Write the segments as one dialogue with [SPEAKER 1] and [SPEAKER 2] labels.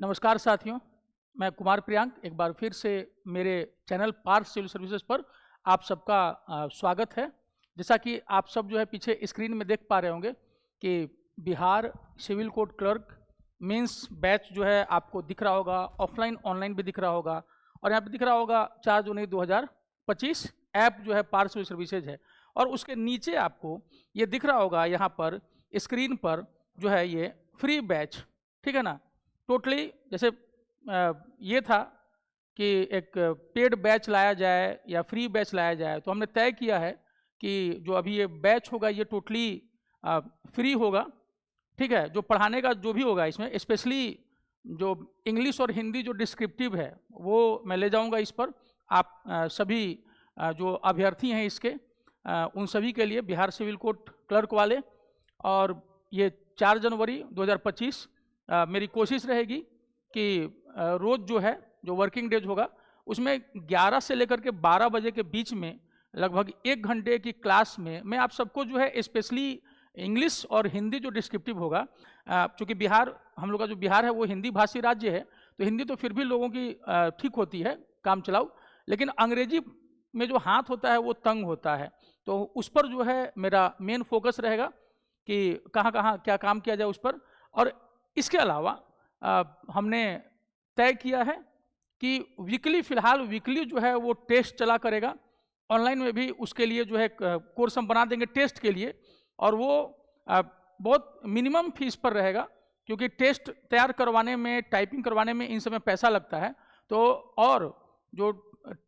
[SPEAKER 1] नमस्कार साथियों, मैं कुमार प्रियांक एक बार फिर से मेरे चैनल पार्थ सिविल सर्विसेज पर आप सबका स्वागत है। जैसा कि आप सब जो है पीछे स्क्रीन में देख पा रहे होंगे कि Bihar civil court clerk mains batch जो है आपको दिख रहा होगा, ऑफलाइन ऑनलाइन भी दिख रहा होगा और यहाँ पे दिख रहा होगा 4 जनवरी 2025 ऐप जो है पार्थ सिविल सर्विसेज है। और उसके नीचे आपको ये दिख रहा होगा यहाँ पर स्क्रीन पर जो है ये फ्री बैच, ठीक है ना। टोटली जैसे ये था कि एक पेड बैच लाया जाए या फ्री बैच लाया जाए, तो हमने तय किया है कि जो अभी ये बैच होगा ये टोटली फ्री होगा, ठीक है। जो पढ़ाने का जो भी होगा इसमें स्पेशली जो इंग्लिश और हिंदी जो डिस्क्रिप्टिव है वो मैं ले जाऊंगा इस पर। आप सभी जो अभ्यर्थी हैं इसके उन सभी के लिए बिहार सिविल कोर्ट क्लर्क वाले, और ये 4 जनवरी 2025 मेरी कोशिश रहेगी कि रोज़ जो है जो वर्किंग डेज होगा उसमें 11 से लेकर के 12 बजे के बीच में लगभग 1 घंटे की क्लास में मैं आप सबको जो है स्पेशली इंग्लिश और हिंदी जो डिस्क्रिप्टिव होगा, चूँकि बिहार हम लोग का जो बिहार है वो हिंदी भाषी राज्य है, तो हिंदी तो फिर भी लोगों की ठीक होती है काम चलाऊ, लेकिन अंग्रेजी में जो हाथ होता है वो तंग होता है। तो उस पर जो है मेरा मेन फोकस रहेगा कि कहाँ कहाँ क्या काम किया जाए उस पर। और इसके अलावा हमने तय किया है कि वीकली, फिलहाल वीकली जो है वो टेस्ट चला करेगा। ऑनलाइन में भी उसके लिए जो है कोर्स हम बना देंगे टेस्ट के लिए, और वो बहुत मिनिमम फीस पर रहेगा, क्योंकि टेस्ट तैयार करवाने में, टाइपिंग करवाने में इन समय पैसा लगता है। तो और जो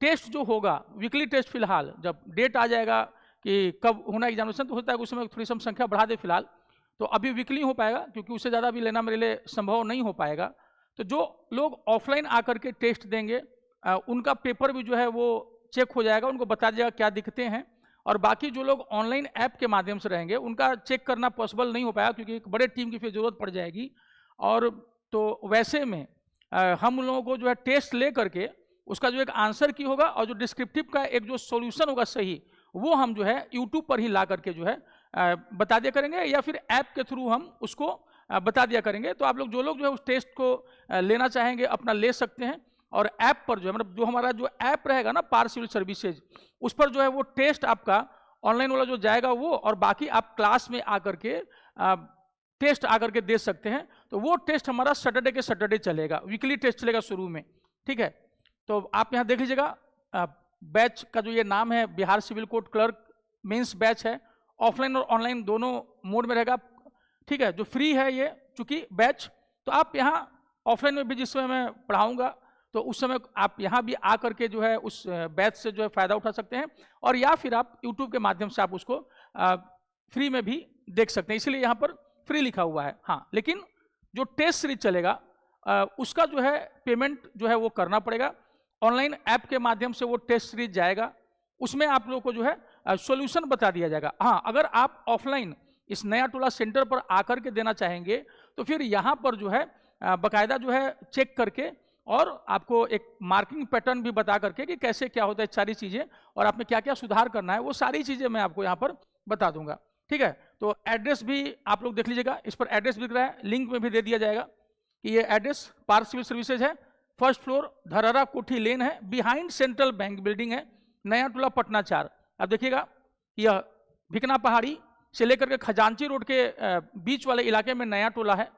[SPEAKER 1] टेस्ट जो होगा वीकली टेस्ट, फिलहाल जब डेट आ जाएगा कि कब होना एग्जामिनेशन, तो होता है कि उस समय थोड़ी सी हम संख्या बढ़ा दे फिलहाल, तो अभी वीकली हो पाएगा क्योंकि उससे ज़्यादा भी लेना मेरे लिए संभव नहीं हो पाएगा। तो जो लोग ऑफलाइन आकर के टेस्ट देंगे उनका पेपर भी जो है वो चेक हो जाएगा, उनको बता दिया क्या दिक्कतें हैं। और बाकी जो लोग ऑनलाइन ऐप के माध्यम से रहेंगे उनका चेक करना पॉसिबल नहीं हो पाएगा क्योंकि एक बड़े टीम की फिर ज़रूरत पड़ जाएगी। और तो वैसे में हम लोगों को जो है टेस्ट ले करके उसका जो एक आंसर की होगा और जो डिस्क्रिप्टिव का एक जो सॉल्यूशन होगा सही, वो हम जो है यूट्यूब पर ही ला करके जो है बता दिया करेंगे, या फिर ऐप के थ्रू हम उसको बता दिया करेंगे। तो आप लोग जो लोग जो है उस टेस्ट को लेना चाहेंगे अपना ले सकते हैं। और ऐप पर जो है मतलब जो हमारा जो ऐप रहेगा ना पार्थ सिविल सर्विसेज, उस पर जो है वो टेस्ट आपका ऑनलाइन वाला जो जाएगा वो, और बाकी आप क्लास में आकर के टेस्ट आकर के दे सकते हैं। तो वो टेस्ट हमारा सैटरडे के सैटरडे चलेगा, वीकली टेस्ट चलेगा शुरू में, ठीक है। तो आप यहाँ देख लीजिएगा बैच का जो ये नाम है Bihar civil court clerk mains batch है, ऑफलाइन और ऑनलाइन दोनों मोड में रहेगा, ठीक है। जो फ्री है ये चूंकि बैच, तो आप यहाँ ऑफलाइन में भी जिस समय मैं पढ़ाऊँगा तो उस समय आप यहाँ भी आ करके जो है उस बैच से जो है फ़ायदा उठा सकते हैं, और या फिर आप यूट्यूब के माध्यम से आप उसको फ्री में भी देख सकते हैं, इसलिए यहाँ पर फ्री लिखा हुआ है। हाँ, लेकिन जो टेस्ट सीरीज चलेगा उसका जो है पेमेंट जो है वो करना पड़ेगा। ऑनलाइन ऐप के माध्यम से वो टेस्ट सीरीज जाएगा, उसमें आप लोगों को जो है सॉल्यूशन बता दिया जाएगा। हाँ, अगर आप ऑफलाइन इस नया टोला सेंटर पर आकर के देना चाहेंगे तो फिर यहाँ पर जो है बाकायदा जो है चेक करके और आपको एक मार्किंग पैटर्न भी बता करके कि कैसे क्या होता है सारी चीज़ें, और आप में क्या क्या सुधार करना है, वो सारी चीज़ें मैं आपको यहाँ पर बता दूंगा, ठीक है। तो एड्रेस भी आप लोग देख लीजिएगा, इस पर एड्रेस दिख रहा है, लिंक में भी दे दिया जाएगा कि ये एड्रेस पार्थ सिविल सर्विसेज है, फर्स्ट फ्लोर धरहरा कोठी लेन है, बिहाइंड सेंट्रल बैंक बिल्डिंग है, नया टोला पटना 4। अब देखिएगा यह भिकना पहाड़ी से लेकर के खजांची रोड के बीच वाले इलाके में नया टोला है,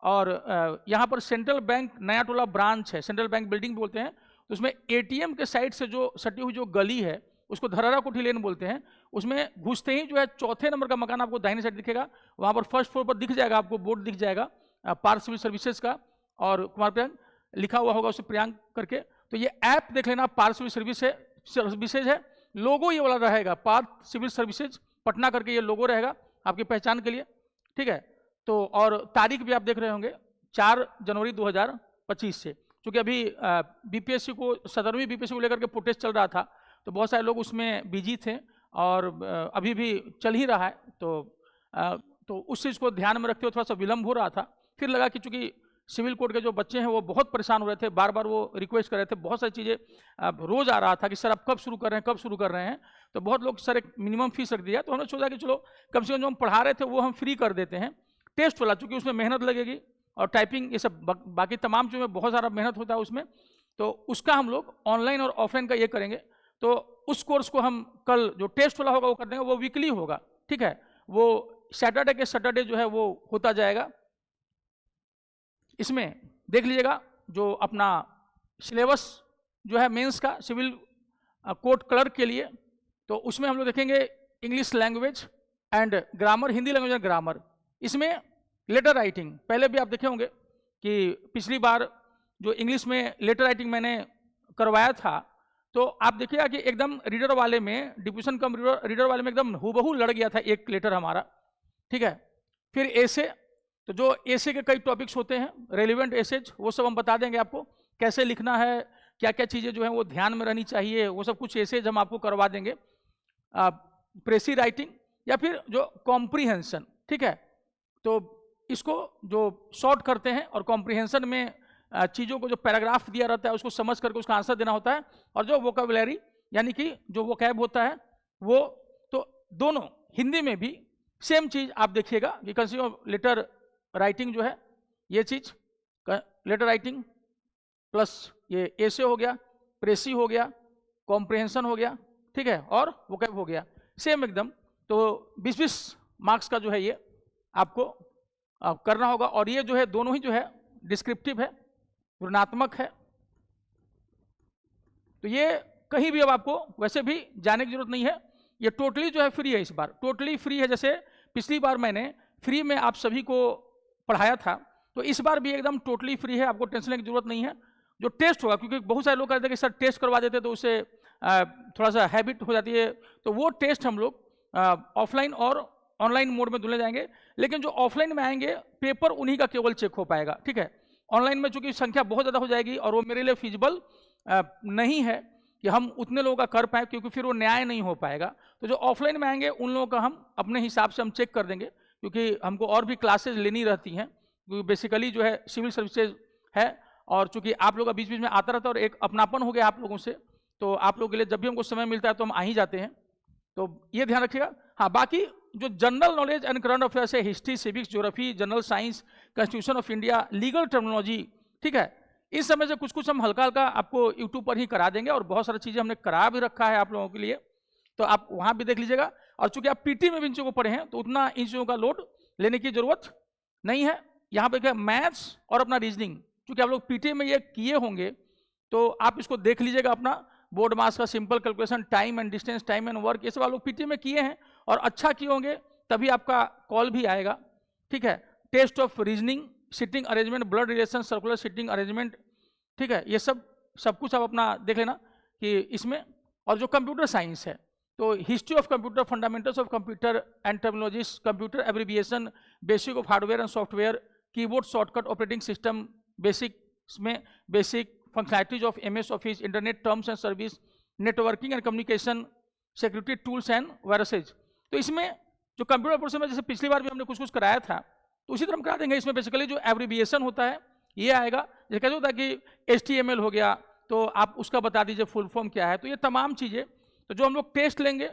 [SPEAKER 1] और यहाँ पर सेंट्रल बैंक नया टोला ब्रांच है, सेंट्रल बैंक बिल्डिंग बोलते हैं। तो उसमें एटीएम के साइड से जो सटी हुई जो गली है उसको धरहरा कोठी लेन बोलते हैं। उसमें घुसते ही जो है 4थे नंबर का मकान आपको दाहिने साइड दिखेगा, वहाँ पर फर्स्ट फ्लोर पर दिख जाएगा, आपको बोर्ड दिख जाएगा पार्थ सिविल सर्विसेज का, और कुमार प्रियांक लिखा हुआ होगा उसे प्रियांक करके। तो ये ऐप देख लेना, पार्थ सिविल सर्विसेज है, लोगो ये वाला रहेगा पार्थ सिविल सर्विसेज पटना करके ये लोगो रहेगा आपकी पहचान के लिए, ठीक है। तो और तारीख भी आप देख रहे होंगे 4 जनवरी 2025 से, क्योंकि अभी बीपीएससी को 17वीं बीपीएससी को लेकर के प्रोटेस्ट चल रहा था, तो बहुत सारे लोग उसमें बिजी थे और अभी भी चल ही रहा है। तो उस चीज़ को ध्यान में रखते हुए थोड़ा सा विलम्ब हो रहा था। फिर लगा कि चूँकि सिविल कोर्ट के जो बच्चे हैं वो बहुत परेशान हो रहे थे, बार बार वो रिक्वेस्ट कर रहे थे, बहुत सारी चीज़ें रोज़ आ रहा था कि सर आप कब शुरू कर रहे हैं, कब शुरू कर रहे हैं। तो बहुत लोग सर एक मिनिमम फीस रख दिया, तो हमने सोचा कि चलो कम से कम जो हम पढ़ा रहे थे वो हम फ्री कर देते हैं टेस्ट वाला, चूँकि उसमें मेहनत लगेगी और टाइपिंग, ये सब बाकी तमाम जो है बहुत सारा मेहनत होता है उसमें, तो उसका हम लोग ऑनलाइन और ऑफलाइन का ये करेंगे। तो उस कोर्स को हम कल जो टेस्ट वाला होगा वो कर देंगे, वो वीकली होगा, ठीक है, वो सैटरडे के सैटरडे जो है वो होता जाएगा। इसमें देख लीजिएगा जो अपना सिलेबस जो है मेंस का सिविल कोर्ट क्लर्क के लिए, तो उसमें हम लोग देखेंगे English language and grammar, Hindi language and grammar. इसमें लेटर राइटिंग, पहले भी आप देखे होंगे कि पिछली बार जो इंग्लिश में लेटर राइटिंग मैंने करवाया था, तो आप देखिएगा कि एकदम रीडर वाले में, डिप्यूशन कम रीडर वाले में एकदम हूबहू लड़ गया था एक लेटर हमारा, ठीक है। फिर एसे, तो जो एसे के कई टॉपिक्स होते हैं, रेलिवेंट एसेज, वो सब हम बता देंगे आपको कैसे लिखना है, क्या क्या चीज़ें जो हैं वो ध्यान में रहनी चाहिए, वो सब कुछ एसेज हम आपको करवा देंगे। प्रेसी राइटिंग या फिर जो कॉम्प्रीहेंशन, ठीक है, तो इसको जो शॉर्ट करते हैं और कॉम्प्रीहेंशन में चीज़ों को जो पैराग्राफ दिया रहता है उसको समझ करके उसका आंसर देना होता है, और जो वोकैबुलरी यानी कि जो वोकैब होता है वो, तो दोनों हिंदी में भी सेम चीज़ आप देखिएगा कि कंसीडर लेटर राइटिंग जो है, ये चीज़ लेटर राइटिंग प्लस ये एसे हो गया, प्रेसी हो गया, कॉम्प्रिहेंशन हो गया, ठीक है, और वोकैब हो गया, सेम एकदम। तो 20-20 मार्क्स का जो है ये आपको करना होगा, और ये जो है दोनों ही जो है डिस्क्रिप्टिव है, वर्णनात्मक है। तो ये कहीं भी अब आपको वैसे भी जाने की जरूरत नहीं है, ये टोटली जो है फ्री है, इस बार टोटली फ्री है। जैसे पिछली बार मैंने फ्री में आप सभी को पढ़ाया था, तो इस बार भी एकदम टोटली फ्री है, आपको टेंशन लेने की जरूरत नहीं है। जो टेस्ट होगा, क्योंकि बहुत सारे लोग कहते हैं कि सर टेस्ट करवा देते तो उससे थोड़ा सा हैबिट हो जाती है, तो वो टेस्ट हम लोग ऑफलाइन और ऑनलाइन मोड में दुले जाएंगे। लेकिन जो ऑफलाइन में आएंगे पेपर उन्हीं का केवल चेक हो पाएगा, ठीक है। ऑनलाइन में चूंकि संख्या बहुत ज़्यादा हो जाएगी और वो मेरे लिए फिजिबल नहीं है कि हम उतने लोगों का कर पाए, क्योंकि फिर वो न्याय नहीं हो पाएगा। तो जो ऑफलाइन में आएंगे उन लोगों का हम अपने हिसाब से हम चेक कर देंगे, क्योंकि हमको और भी क्लासेज लेनी रहती हैं, क्योंकि बेसिकली जो है सिविल सर्विसेज है, और चूंकि आप लोग का बीच बीच में आता रहता है और एक अपनापन हो गया आप लोगों से, तो आप लोगों के लिए जब भी हमको समय मिलता है तो हम आ ही जाते हैं, तो ये ध्यान रखिएगा। हाँ, बाकी जो general knowledge and current affairs है, history, civics, geography, general science, constitution of India, legal terminology, ठीक है, इस समय से कुछ कुछ हम हल्का हल्का आपको यूट्यूब पर ही करा देंगे, और बहुत सारी चीज़ें हमने करा भी रखा है आप लोगों के लिए, तो आप वहाँ भी देख लीजिएगा। और चूंकि आप पीटी में भी इन चीज़ों को पढ़े हैं, तो उतना इन चीज़ों का लोड लेने की जरूरत नहीं है। यहाँ पे क्या मैथ्स और अपना रीजनिंग, चूंकि आप लोग पीटी में ये किए होंगे, तो आप इसको देख लीजिएगा, अपना बोर्ड मास का simple calculation, time and distance, time and work, ये सब आप लोग पीटी में किए हैं और अच्छा किए होंगे, तभी आपका कॉल भी आएगा, ठीक है। Test of reasoning, seating arrangement, blood relation, circular seating arrangement, ठीक है, ये सब कुछ आप अपना देख लेना कि इसमें। और जो कंप्यूटर साइंस है, तो history of computer, fundamentals of computer and terminologies, computer abbreviation, basic of hardware and software, keyboard shortcut, operating system basic में basic functionalities of MS Office, internet terms and service, networking and communication, security tools and viruses. तो इसमें जो computer portion में जैसे पिछली बार भी हमने कुछ कुछ कराया था, तो उसी तरह हम करा देंगे। इसमें बेसिकली जो एब्रिविएशन होता है ये आएगा, जैसे कैसे होता है कि HTML हो गया, तो आप उसका बता दीजिए फुल फॉर्म क्या है। तो ये तमाम चीज़ें, तो जो हम लोग टेस्ट लेंगे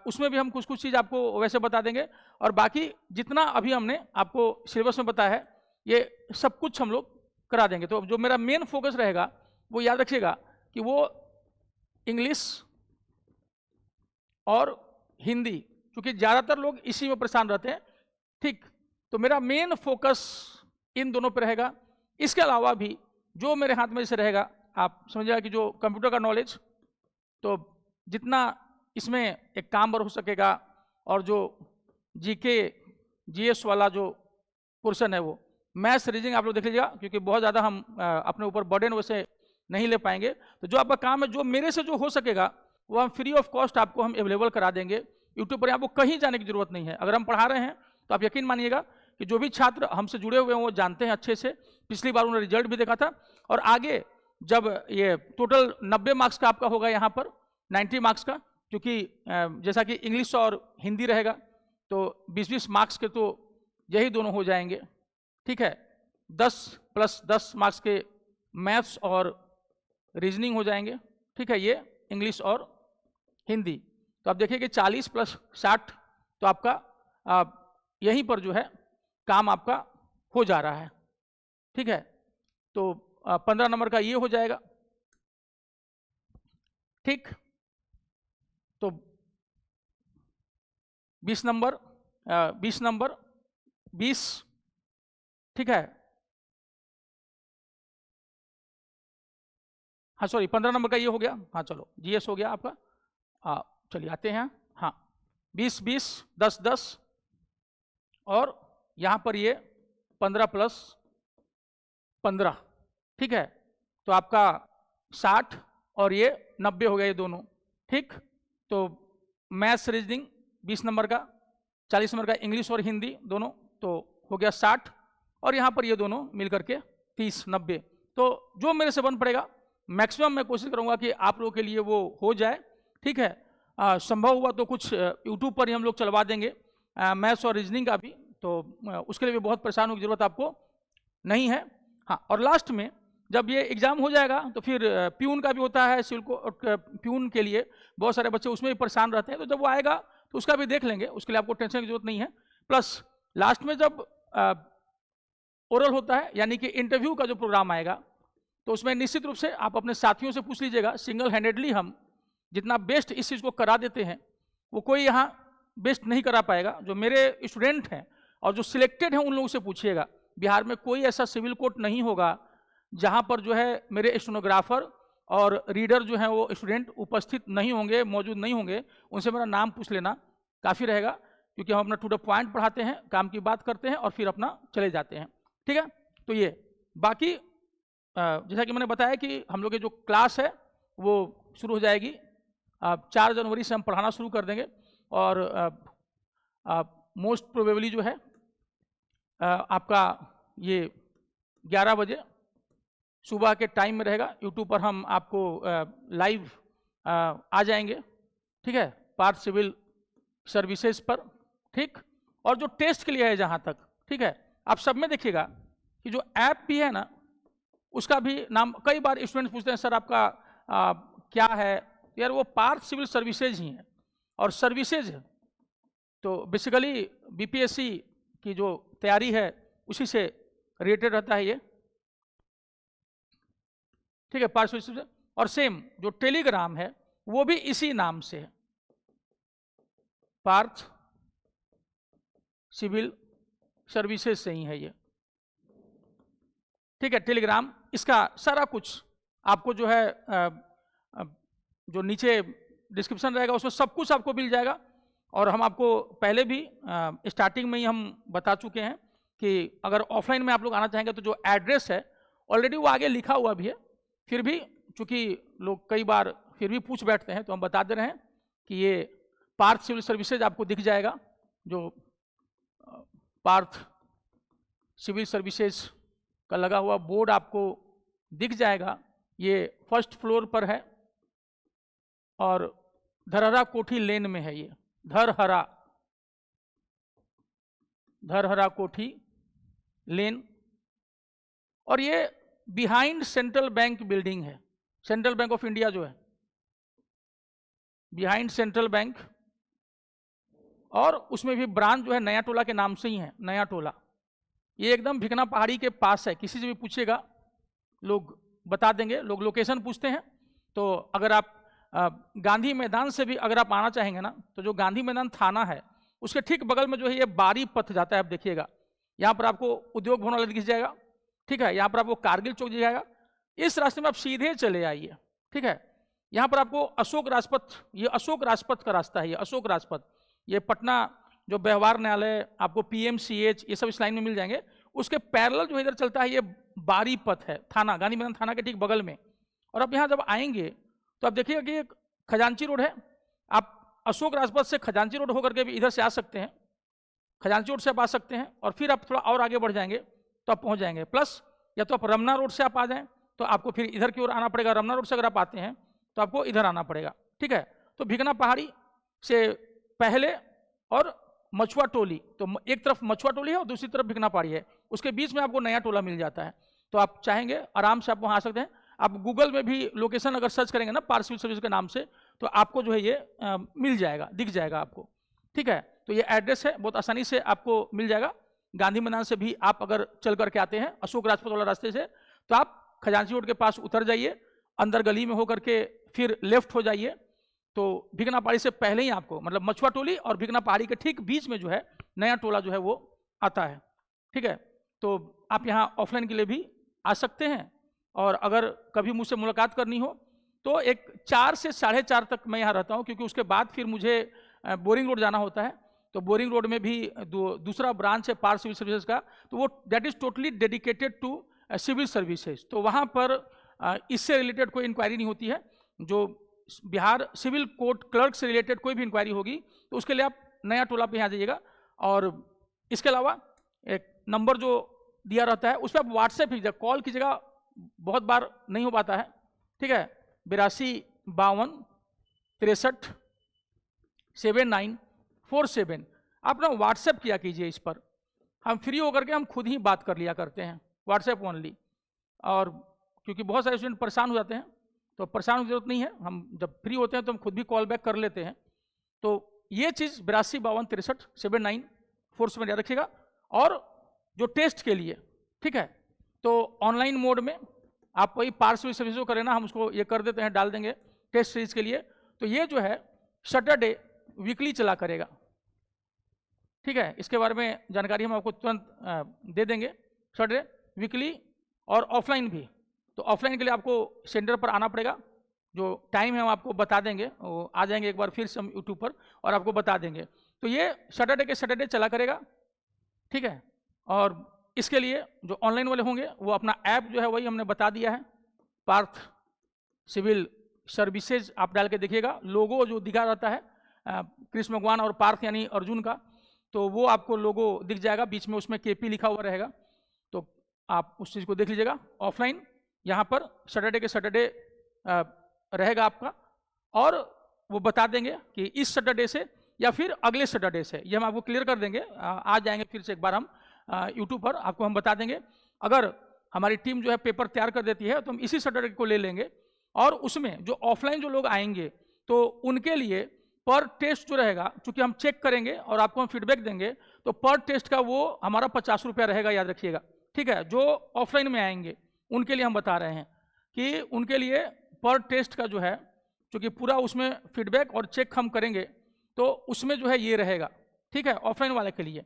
[SPEAKER 1] उसमें भी हम कुछ कुछ चीज़ आपको वैसे बता देंगे, और बाकी जितना अभी हमने आपको सिलेबस में बताया है ये सब कुछ हम लोग करा देंगे। तो जो मेरा मेन फोकस रहेगा वो याद रखिएगा कि वो इंग्लिश और हिंदी, क्योंकि ज़्यादातर लोग इसी में परेशान रहते हैं, ठीक। तो मेरा मेन फोकस इन दोनों पर रहेगा। इसके अलावा भी जो मेरे हाथ में जैसे रहेगा, आप समझिएगा कि जो कंप्यूटर का नॉलेज, तो जितना इसमें एक काम पर हो सकेगा, और जो जीके जीएस वाला जो पोर्शन है, वो मैथ्स रीजनिंग आप लोग देख लीजिएगा, क्योंकि बहुत ज़्यादा हम अपने ऊपर बर्डन वैसे नहीं ले पाएंगे। तो जो आपका काम है, जो मेरे से जो हो सकेगा वो हम फ्री ऑफ कॉस्ट आपको हम अवेलेबल करा देंगे यूट्यूब पर। आपको कहीं जाने की जरूरत नहीं है। अगर हम पढ़ा रहे हैं तो आप यकीन मानिएगा कि जो भी छात्र हमसे जुड़े हुए हैं वो जानते हैं अच्छे से, पिछली बार उन्होंने रिजल्ट भी देखा था। और आगे जब ये टोटल 90 मार्क्स का आपका होगा, यहाँ पर 90 मार्क्स का, क्योंकि जैसा कि इंग्लिश और हिंदी रहेगा, तो 20-20 मार्क्स के तो यही दोनों हो जाएंगे, ठीक है। 10 + 10 मार्क्स के मैथ्स और रीजनिंग हो जाएंगे, ठीक है, ये इंग्लिश और हिंदी। तो आप देखिए कि 40 + 60 तो आपका यहीं पर जो है काम आपका हो जा रहा है, ठीक है। तो 15 नंबर का ये हो जाएगा, ठीक। तो 20 नंबर 20, ठीक है। हाँ सॉरी, 15 नंबर का ये हो गया। हाँ चलो, जीएस हो गया आपका। चलिए आते हैं। हाँ 20 20 10 10 और यहाँ पर ये 15 प्लस 15, ठीक है। तो आपका 60 और ये 90 हो गया, ये दोनों, ठीक। तो मैथ्स रीजनिंग 20 नंबर का, 40 नंबर का इंग्लिश और हिंदी दोनों, तो हो गया 60 और यहाँ पर ये दोनों मिलकर के 30 90। तो जो मेरे से बन पड़ेगा मैक्सिमम मैं कोशिश करूँगा कि आप लोगों के लिए वो हो जाए, ठीक है। संभव हुआ तो कुछ यूट्यूब पर ही हम लोग चलवा देंगे मैथ्स और रीजनिंग का भी, तो उसके लिए भी बहुत परेशान होने की जरूरत आपको नहीं है। हाँ, और लास्ट में जब ये एग्जाम हो जाएगा तो फिर प्यून का भी होता है, सिविल को प्यून के लिए बहुत सारे बच्चे उसमें भी परेशान रहते हैं, तो जब वो आएगा तो उसका भी देख लेंगे, उसके लिए आपको टेंशन की जरूरत नहीं है। प्लस लास्ट में जब ओरल होता है यानी कि इंटरव्यू का जो प्रोग्राम आएगा, तो उसमें निश्चित रूप से आप अपने साथियों से पूछ लीजिएगा। सिंगल हैंडेडली हम जितना बेस्ट इस चीज़ को करा देते हैं वो कोई यहाँ बेस्ट नहीं करा पाएगा। जो मेरे स्टूडेंट हैं और जो सिलेक्टेड हैं उन लोगों से पूछिएगा। बिहार में कोई ऐसा सिविल कोर्ट नहीं होगा जहाँ पर जो है मेरे स्टेनोग्राफर और रीडर जो हैं वो स्टूडेंट उपस्थित नहीं होंगे, मौजूद नहीं होंगे। उनसे मेरा नाम पूछ लेना काफ़ी रहेगा, क्योंकि हम अपना टू द पॉइंट पढ़ाते हैं, काम की बात करते हैं और फिर अपना चले जाते हैं, ठीक है। तो ये बाकी जैसा कि मैंने बताया कि हम लोग की जो क्लास है वो शुरू हो जाएगी 4 जनवरी से हम पढ़ाना शुरू कर देंगे, और मोस्ट प्रोबेबली जो है आपका ये 11 बजे सुबह के टाइम में रहेगा। यूट्यूब पर हम आपको लाइव आ जाएंगे, ठीक है, पार्थ सिविल सर्विसेज पर, ठीक। और जो टेस्ट के लिए है जहाँ तक, ठीक है, आप सब में देखिएगा कि जो ऐप भी है ना उसका भी नाम कई बार स्टूडेंट्स पूछते हैं, सर आपका क्या है। यार वो पार्थ सिविल सर्विसेज ही है, और सर्विसेज है तो बेसिकली बीपीएससी की जो तैयारी है उसी से रिलेटेड रहता है ये, ठीक है, पार्थ सिविल। और सेम जो टेलीग्राम है वो भी इसी नाम से है, पार्थ सिविल सर्विसेज से ही है ये, ठीक है। टेलीग्राम इसका सारा कुछ आपको जो है जो नीचे डिस्क्रिप्शन रहेगा उसमें सब कुछ आपको मिल जाएगा। और हम आपको पहले भी स्टार्टिंग में ही हम बता चुके हैं कि अगर ऑफलाइन में आप लोग आना चाहेंगे तो जो एड्रेस है ऑलरेडी वो आगे लिखा हुआ भी है, फिर भी चूंकि लोग कई बार फिर भी पूछ बैठते हैं तो हम बता दे रहे हैं कि ये पार्थ सिविल सर्विसेज आपको दिख जाएगा। जो पार्थ सिविल सर्विसेज का लगा हुआ बोर्ड आपको दिख जाएगा, ये फर्स्ट फ्लोर पर है और धरहरा कोठी लेन में है। ये धरहरा कोठी लेन, और ये बिहाइंड सेंट्रल बैंक बिल्डिंग है। सेंट्रल बैंक ऑफ इंडिया जो है, बिहाइंड सेंट्रल बैंक, और उसमें भी ब्रांच जो है नया टोला के नाम से ही है, नया टोला। ये एकदम भिकना पहाड़ी के पास है। किसी से भी पूछिएगा लोग बता देंगे। लोग लोकेशन पूछते हैं तो अगर आप गांधी मैदान से भी अगर आप आना चाहेंगे ना, तो जो गांधी मैदान थाना है उसके ठीक बगल में जो है ये बारी पथ जाता है। आप देखिएगा यहाँ पर आपको उद्योग भवन वाला दिख जाएगा, ठीक है। यहाँ पर आपको कारगिल चौक दिख जाएगा। इस रास्ते में आप सीधे चले आइए, ठीक है। यहाँ पर आपको अशोक राजपथ, ये अशोक राजपथ का रास्ता है, ये अशोक राजपथ, ये पटना जो व्यवहार न्यायालय, आपको पीएमसीएच, ये सब इस लाइन में मिल जाएंगे। उसके पैरेलल जो इधर चलता है ये बारी पथ है, थाना, गांधी मैदान थाना के ठीक बगल में। और आप यहाँ जब आएंगे तो आप देखिएगा कि एक खजांची रोड है। आप अशोक राजपथ से खजांची रोड होकर के भी इधर से आ सकते हैं, खजांची रोड से आप आ सकते हैं, और फिर आप थोड़ा और आगे बढ़ जाएंगे तो आप पहुँच जाएंगे। प्लस या तो आप रमना रोड से आप आ जाएं तो आपको फिर इधर की ओर आना पड़ेगा। रमना रोड से अगर आप आते हैं तो आपको इधर आना पड़ेगा, ठीक है। तो भिकना पहाड़ी से पहले और मछुआ टोली, तो एक तरफ मछुआ टोली है और दूसरी तरफ भिकना पहाड़ी है, उसके बीच में आपको नया टोला मिल जाता है। तो आप चाहेंगे आराम से आप वहाँ आ सकते हैं। आप गूगल में भी लोकेशन अगर सर्च करेंगे ना पार्थ सिविल सर्विस के नाम से, तो आपको जो है ये मिल जाएगा, दिख जाएगा आपको, ठीक है। तो ये एड्रेस है, बहुत आसानी से आपको मिल जाएगा। गांधी मैदान से भी आप अगर चल करके आते हैं अशोक राजपथ वाला रास्ते से, तो आप खजांची रोड के पास उतर जाइए, अंदर गली में होकर के फिर लेफ्ट हो जाइए, तो भिगना पहाड़ी से पहले ही आपको मतलब मछुआ टोली और भिगना पहाड़ी के ठीक बीच में जो है नया टोला जो है वो आता है। ठीक है, तो आप यहाँ ऑफलाइन के लिए भी आ सकते हैं, और अगर कभी मुझसे मुलाकात करनी हो तो एक 4 से 4:30 तक मैं यहाँ रहता हूँ, क्योंकि उसके बाद फिर मुझे बोरिंग रोड जाना होता है। तो बोरिंग रोड में भी दूसरा ब्रांच है पार सिविल सर्विसेज का, तो वो that is totally dedicated to civil services. तो वहाँ पर इससे रिलेटेड कोई इंक्वायरी नहीं होती है। जो बिहार सिविल कोर्ट क्लर्क से रिलेटेड कोई भी इंक्वायरी होगी तो उसके लिए आप नया टोला पे यहाँ जाइएगा। और इसके अलावा एक नंबर जो दिया रहता है उस पर आप व्हाट्सएप कीजिएगा, कॉल कीजिएगा, बहुत बार नहीं हो पाता है। ठीक है, 82 52 63 7947 आप ना व्हाट्सएप किया कीजिए। इस पर हम फ्री होकर के हम खुद ही बात कर लिया करते हैं, व्हाट्सएप ओनली। और क्योंकि बहुत सारे स्टूडेंट परेशान हो जाते हैं, तो परेशान की जरूरत नहीं है, हम जब फ्री होते हैं तो हम खुद भी कॉल बैक कर लेते हैं। तो ये चीज़ 82 52 63 7947 याद रखिएगा। और जो टेस्ट के लिए, ठीक है, तो ऑनलाइन मोड में आप वही पार सिविल सर्विस करें ना, हम उसको ये कर देते हैं, डाल देंगे टेस्ट सीरीज के लिए। तो ये जो है सैटरडे वीकली चला करेगा। ठीक है, इसके बारे में जानकारी हम आपको तुरंत दे देंगे, सैटरडे वीकली और ऑफलाइन भी। तो ऑफलाइन के लिए आपको सेंटर पर आना पड़ेगा, जो टाइम है हम आपको बता देंगे, वो आ जाएंगे एक बार फिर से हम यूट्यूब पर और आपको बता देंगे। तो ये सैटरडे के सैटरडे चला करेगा। ठीक है, और इसके लिए जो ऑनलाइन वाले होंगे वो अपना ऐप जो है वही हमने बता दिया है, पार्थ सिविल सर्विसेज आप डाल के देखिएगा, लोगो जो दिखा रहता है कृष्ण भगवान और पार्थ यानी अर्जुन का, तो वो आपको लोगो दिख जाएगा, बीच में उसमें KP लिखा हुआ रहेगा, तो आप उस चीज़ को देख लीजिएगा। ऑफलाइन यहाँ पर सैटरडे के सैटरडे रहेगा आपका, और वो बता देंगे कि इस सैटरडे से या फिर अगले सैटरडे से, ये हम आपको क्लियर कर देंगे। आ जाएंगे फिर से एक बार हम यूट्यूब पर, आपको हम बता देंगे। अगर हमारी टीम जो है पेपर तैयार कर देती है तो हम इसी सैटरडे को ले लेंगे, और उसमें जो ऑफलाइन जो लोग आएंगे तो उनके लिए पर टेस्ट जो रहेगा, चूंकि हम चेक करेंगे और आपको हम फीडबैक देंगे, तो पर टेस्ट का वो हमारा 50 रुपया रहेगा, याद रखिएगा। ठीक है, जो ऑफलाइन में आएंगे उनके लिए हम बता रहे हैं कि उनके लिए पर टेस्ट का जो है, चूँकि पूरा उसमें फीडबैक और चेक हम करेंगे तो उसमें जो है ये रहेगा। ठीक है, ऑफलाइन वाले के लिए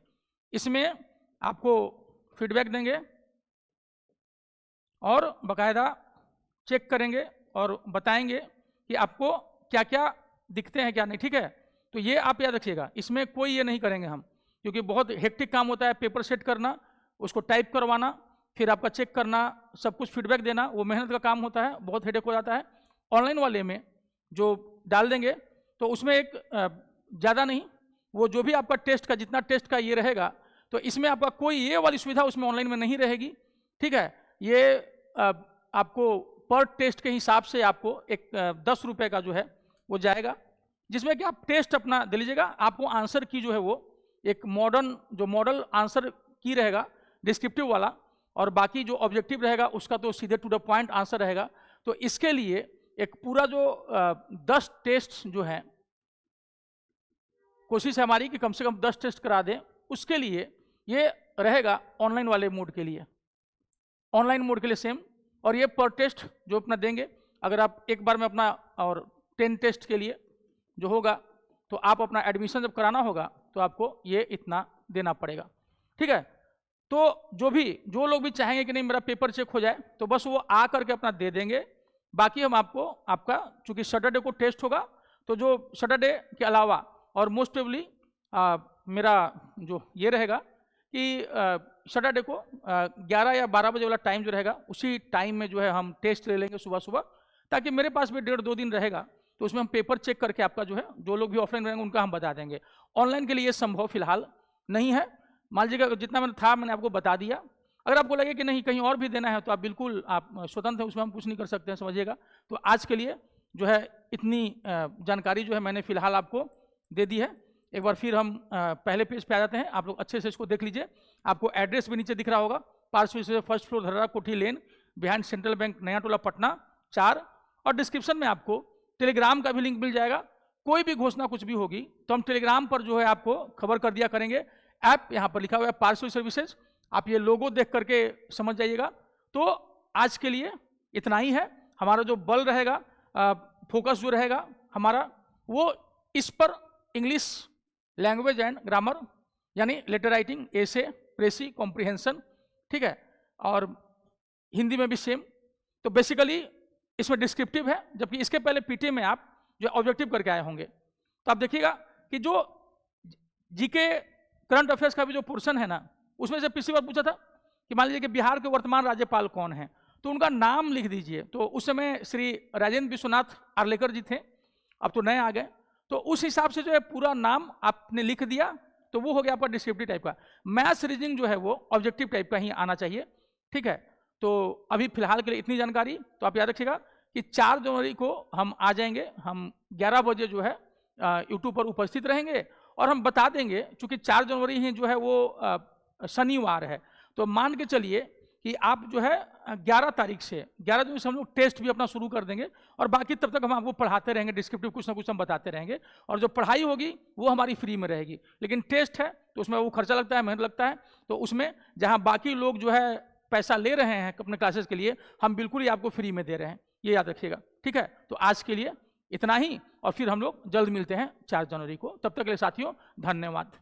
[SPEAKER 1] इसमें आपको फीडबैक देंगे और बाकायदा चेक करेंगे और बताएंगे कि आपको क्या क्या दिखते हैं क्या नहीं। ठीक है, तो ये आप याद रखिएगा, इसमें कोई ये नहीं करेंगे हम, क्योंकि बहुत हेक्टिक काम होता है, पेपर सेट करना, उसको टाइप करवाना, फिर आपका चेक करना, सब कुछ फीडबैक देना, वो मेहनत का काम होता है, बहुत हेडेक हो जाता है। ऑनलाइन वाले में जो डाल देंगे तो उसमें एक ज़्यादा नहीं, वो जो भी आपका टेस्ट का जितना टेस्ट का ये रहेगा, तो इसमें आपका कोई ये वाली सुविधा उसमें ऑनलाइन में नहीं रहेगी। ठीक है, ये आपको पर टेस्ट के हिसाब से आपको एक 10 रुपये का जो है वो जाएगा, जिसमें कि आप टेस्ट अपना दे लीजिएगा। आपको आंसर की जो है वो एक मॉडल आंसर की रहेगा डिस्क्रिप्टिव वाला, और बाकी जो ऑब्जेक्टिव रहेगा उसका तो सीधे टू द पॉइंट आंसर रहेगा। तो इसके लिए एक पूरा जो 10 टेस्ट जो है, कोशिश है हमारी कि कम से कम 10 टेस्ट करा दें, उसके लिए ये रहेगा ऑनलाइन वाले मोड के लिए, ऑनलाइन मोड के लिए सेम। और ये पर टेस्ट जो अपना देंगे, अगर आप एक बार में अपना और 10 टेस्ट के लिए जो होगा, तो आप अपना एडमिशन जब कराना होगा तो आपको ये इतना देना पड़ेगा। ठीक है, तो जो लोग भी चाहेंगे कि नहीं मेरा पेपर चेक हो जाए, तो बस वो आ करके अपना दे देंगे। बाकी हम आपको आपका चूँकि सैटरडे को टेस्ट होगा, तो जो सैटरडे के अलावा और मोस्ट प्रोबेबली मेरा जो ये रहेगा कि सैटरडे को 11 या 12 बजे वाला टाइम जो रहेगा, उसी टाइम में जो है हम टेस्ट ले लेंगे सुबह सुबह, ताकि मेरे पास भी 1.5-2 दिन रहेगा, तो उसमें हम पेपर चेक करके आपका जो है, जो लोग भी ऑफलाइन रहेंगे उनका हम बता देंगे। ऑनलाइन के लिए ये संभव फिलहाल नहीं है। मान लीजिएगा जितना मैंने आपको बता दिया। अगर आपको लगे कि नहीं कहीं और भी देना है तो आप बिल्कुल आप स्वतंत्र हैं, उसमें हम कुछ नहीं कर सकते हैं, समझिएगा। तो आज के लिए जो है इतनी जानकारी जो है मैंने फिलहाल आपको दे दी है। एक बार फिर हम पहले पेज पे आ जाते हैं, आप लोग अच्छे से इसको देख लीजिए। आपको एड्रेस भी नीचे दिख रहा होगा, पार्श्व से 1st फ्लोर धर्रा कोठी लेन, बिहाइंड सेंट्रल बैंक, नया टोला, पटना 4। और डिस्क्रिप्शन में आपको टेलीग्राम का भी लिंक मिल जाएगा। कोई भी घोषणा कुछ भी होगी तो हम टेलीग्राम पर जो है आपको खबर कर दिया करेंगे। ऐप यहाँ पर लिखा हुआ है पार्सल सर्विसेज, आप ये लोगो देख करके समझ जाइएगा। तो आज के लिए इतना ही है। हमारा जो बल रहेगा, फोकस जो रहेगा हमारा, वो इस पर इंग्लिश लैंग्वेज एंड ग्रामर, यानी लेटर राइटिंग, एसे, प्रेसी, कॉम्प्रिहेंशन, ठीक है, और हिंदी में भी सेम। तो बेसिकली इसमें डिस्क्रिप्टिव है, जबकि इसके पहले पीटी में आप जो ऑब्जेक्टिव करके आए होंगे। तो आप देखिएगा कि जो जीके करंट अफेयर्स का भी जो पोर्शन है ना, उसमें से पिछली बार पूछा था कि मान लीजिए कि बिहार के वर्तमान राज्यपाल कौन है, तो उनका नाम लिख दीजिए। तो उस समय श्री राजेंद्र विश्वनाथ आर्लेकर जी थे, अब तो नए आ गए। तो उस हिसाब से जो है पूरा नाम आपने लिख दिया, तो वो हो गया आपका डिस्क्रिप्टिव टाइप का। मैथ्स रीजनिंग जो है वो ऑब्जेक्टिव टाइप का ही आना चाहिए, ठीक है। तो अभी फिलहाल के लिए इतनी जानकारी। तो आप याद रखिएगा कि 4 जनवरी को हम आ जाएंगे, हम 11 बजे जो है यूट्यूब पर उपस्थित रहेंगे, और हम बता देंगे, चूंकि 4 जनवरी ही जो है वो शनिवार है, तो मान के चलिए कि आप जो है 11 तारीख से 11 जनवरी से हम लोग टेस्ट भी अपना शुरू कर देंगे, और बाकी तब तक हम आपको पढ़ाते रहेंगे, डिस्क्रिप्टिव कुछ ना कुछ हम बताते रहेंगे, और जो पढ़ाई होगी वो हमारी फ्री में रहेगी। लेकिन टेस्ट है तो उसमें वो खर्चा लगता है, मेहनत लगता है, तो उसमें जहाँ बाकी लोग जो है पैसा ले रहे हैं अपने क्लासेस के लिए, हम बिल्कुल ही आपको फ्री में दे रहे हैं, ये याद रखिएगा, ठीक है। तो आज के लिए इतना ही, और फिर हम लोग जल्द मिलते हैं 4 जनवरी को। तब तक के लिए साथियों धन्यवाद।